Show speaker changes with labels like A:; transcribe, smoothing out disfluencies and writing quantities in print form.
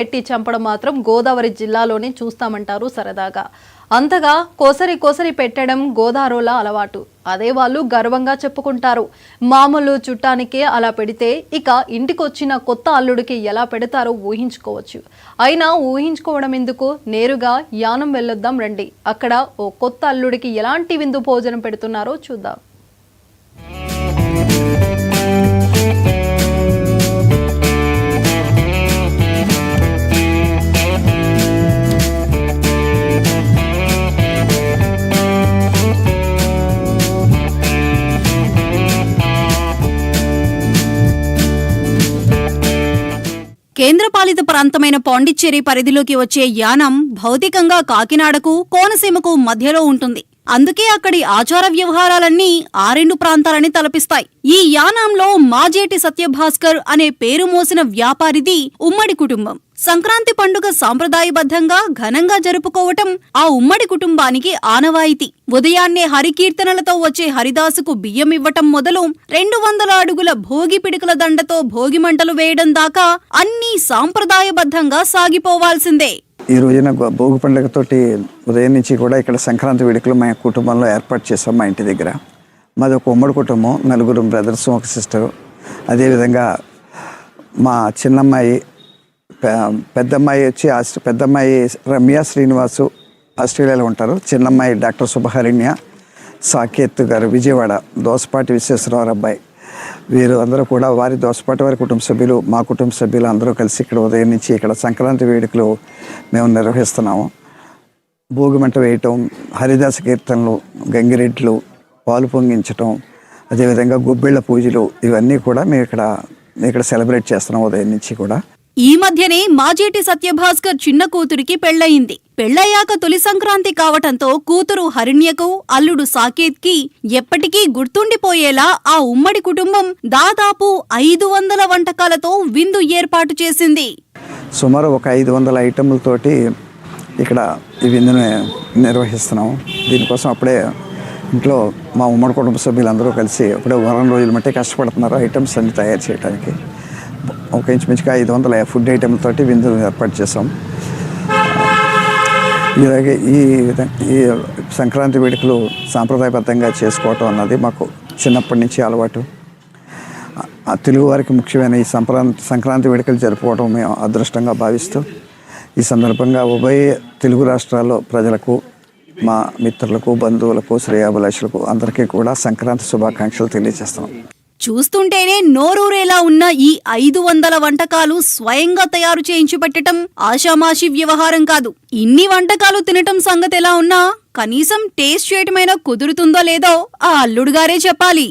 A: పెట్టి చంపడం మాత్రం గోదావరి జిల్లాలోనే చూస్తామంటారు సరదాగా. అంతగా కోసరి పెట్టడం గోదావరిలో అలవాటు. అదే వాళ్ళు గర్వంగా చెప్పుకుంటారు. మామూలు చుట్టానికే అలా పెడితే ఇక ఇంటికొచ్చిన కొత్త అల్లుడికి ఎలా పెడతారో ఊహించుకోవచ్చు. అయినా ఊహించుకోవడం ఎందుకు, నేరుగా యానం వెళ్ళొద్దాం రండి. అక్కడ ఓ కొత్త అల్లుడికి ఎలాంటి విందు భోజనం పెడుతున్నారో చూద్దాం.
B: కేంద్రపాలిత ప్రాంతమైన పాండిచ్చేరి పరిధిలోకి వచ్చే యానం భౌతికంగా కాకినాడకు, కోనసీమకు మధ్యలో ఉంటుంది. అందుకే అక్కడి ఆచార వ్యవహారాలన్నీ ఆ రెండు ప్రాంతాలని తలపిస్తాయి. ఈ యానాంలో మాజేటి సత్యభాస్కర్ అనే పేరు మోసిన వ్యాపారిది ఉమ్మడి కుటుంబం. సంక్రాంతి పండుగ సాంప్రదాయబద్ధంగా ఘనంగా జరుపుకోవటం ఆ ఉమ్మడి కుటుంబానికి ఆనవాయితీ. ఉదయాన్నే హరికీర్తనలతో వచ్చే హరిదాసుకు బియ్యం ఇవ్వటం మొదలు 200 అడుగుల భోగి పిడుకుల దండతో భోగి మంటలు వేయడం దాకా అన్నీ సాంప్రదాయబద్ధంగా సాగిపోవాల్సిందే.
C: ఈ రోజున భోగి పండుగతోటి ఉదయం నుంచి కూడా ఇక్కడ సంక్రాంతి వేడుకలు మా కుటుంబంలో ఏర్పాటు చేసాం. మా ఇంటి దగ్గర మాది ఒక ఉమ్మడి కుటుంబం, 4 బ్రదర్స్, ఒక సిస్టర్. అదేవిధంగా మా చిన్నమ్మాయి, పెద్దమ్మాయి రమ్య శ్రీనివాసు ఆస్ట్రేలియాలో ఉంటారు. చిన్నమ్మాయి డాక్టర్ శుభహరిణ్య, సాకేత్ గారు విజయవాడ, దోసపాటి విశ్వేశ్వరరావు అబ్బాయి. వీరు అందరూ కూడా వారి దోసపాటి వారి కుటుంబ సభ్యులు, మా కుటుంబ సభ్యులు అందరూ కలిసి ఇక్కడ ఉదయం నుంచి ఇక్కడ సంక్రాంతి వేడుకలు మేము నిర్వహిస్తున్నాము. భోగిమంట వేయటం, హరిదాస కీర్తనలు, గంగిరెడ్లు, పాలు పొంగించటం, అదేవిధంగా గొబ్బిళ్ళ పూజలు, ఇవన్నీ కూడా మేము ఇక్కడ సెలబ్రేట్ చేస్తున్నాం ఉదయం నుంచి కూడా.
B: ఈ మధ్యనే మాజేటి సత్యభాస్కర్ చిన్న కూతురికి పెళ్లయింది. పెళ్లయ్యాక తొలి సంక్రాంతి కావటంతో కూతురు హరిణ్యకు, అల్లుడు సాకేత్కి ఎప్పటికీ గుర్తుండిపోయేలా ఆ ఉమ్మడి కుటుంబం దాదాపు 500 వంటకాలతో విందు ఏర్పాటు చేసింది.
C: సుమారు ఒక 500 ఐటెంలతోటి ఇక్కడ ఈ విందును నిర్వహిస్తున్నాం. దీనికోసం అప్పుడే ఇంట్లో మా ఉమ్మడి కుటుంబ సభ్యులందరూ కలిసి అప్పుడే వారం రోజుల మట్టే కష్టపడుతున్నారు ఐటమ్స్ అన్ని తయారు చేయడానికి. ఒక ఇంచుమించుగా 500 ఫుడ్ ఐటెంలతోటి విందు ఏర్పాటు చేసాం. ఇలాగే ఈ సంక్రాంతి వేడుకలు సాంప్రదాయబద్ధంగా చేసుకోవటం అన్నది మాకు చిన్నప్పటి నుంచి అలవాటు. తెలుగు వారికి ముఖ్యమైన ఈ సంక్రాంతి వేడుకలు జరుపుకోవడం మేము అదృష్టంగా భావిస్తూ ఈ సందర్భంగా ఉభయ తెలుగు రాష్ట్రాల్లో ప్రజలకు, మా మిత్రులకు, బంధువులకు, శ్రేయాభిలాషులకు అందరికీ కూడా సంక్రాంతి శుభాకాంక్షలు తెలియజేస్తున్నాం.
B: చూస్తుంటేనే నోరూరేలా ఉన్న ఈ 500 వంటకాలు స్వయంగా తయారు చేయించి పెట్టడం ఆషామాషి వ్యవహారం కాదు. ఇన్ని వంటకాలు తినటం సంగతి ఎలా ఉన్నా కనీసం టేస్ట్ చేయటమైనా కుదురుతుందో లేదో ఆ అల్లుడుగారే చెప్పాలి.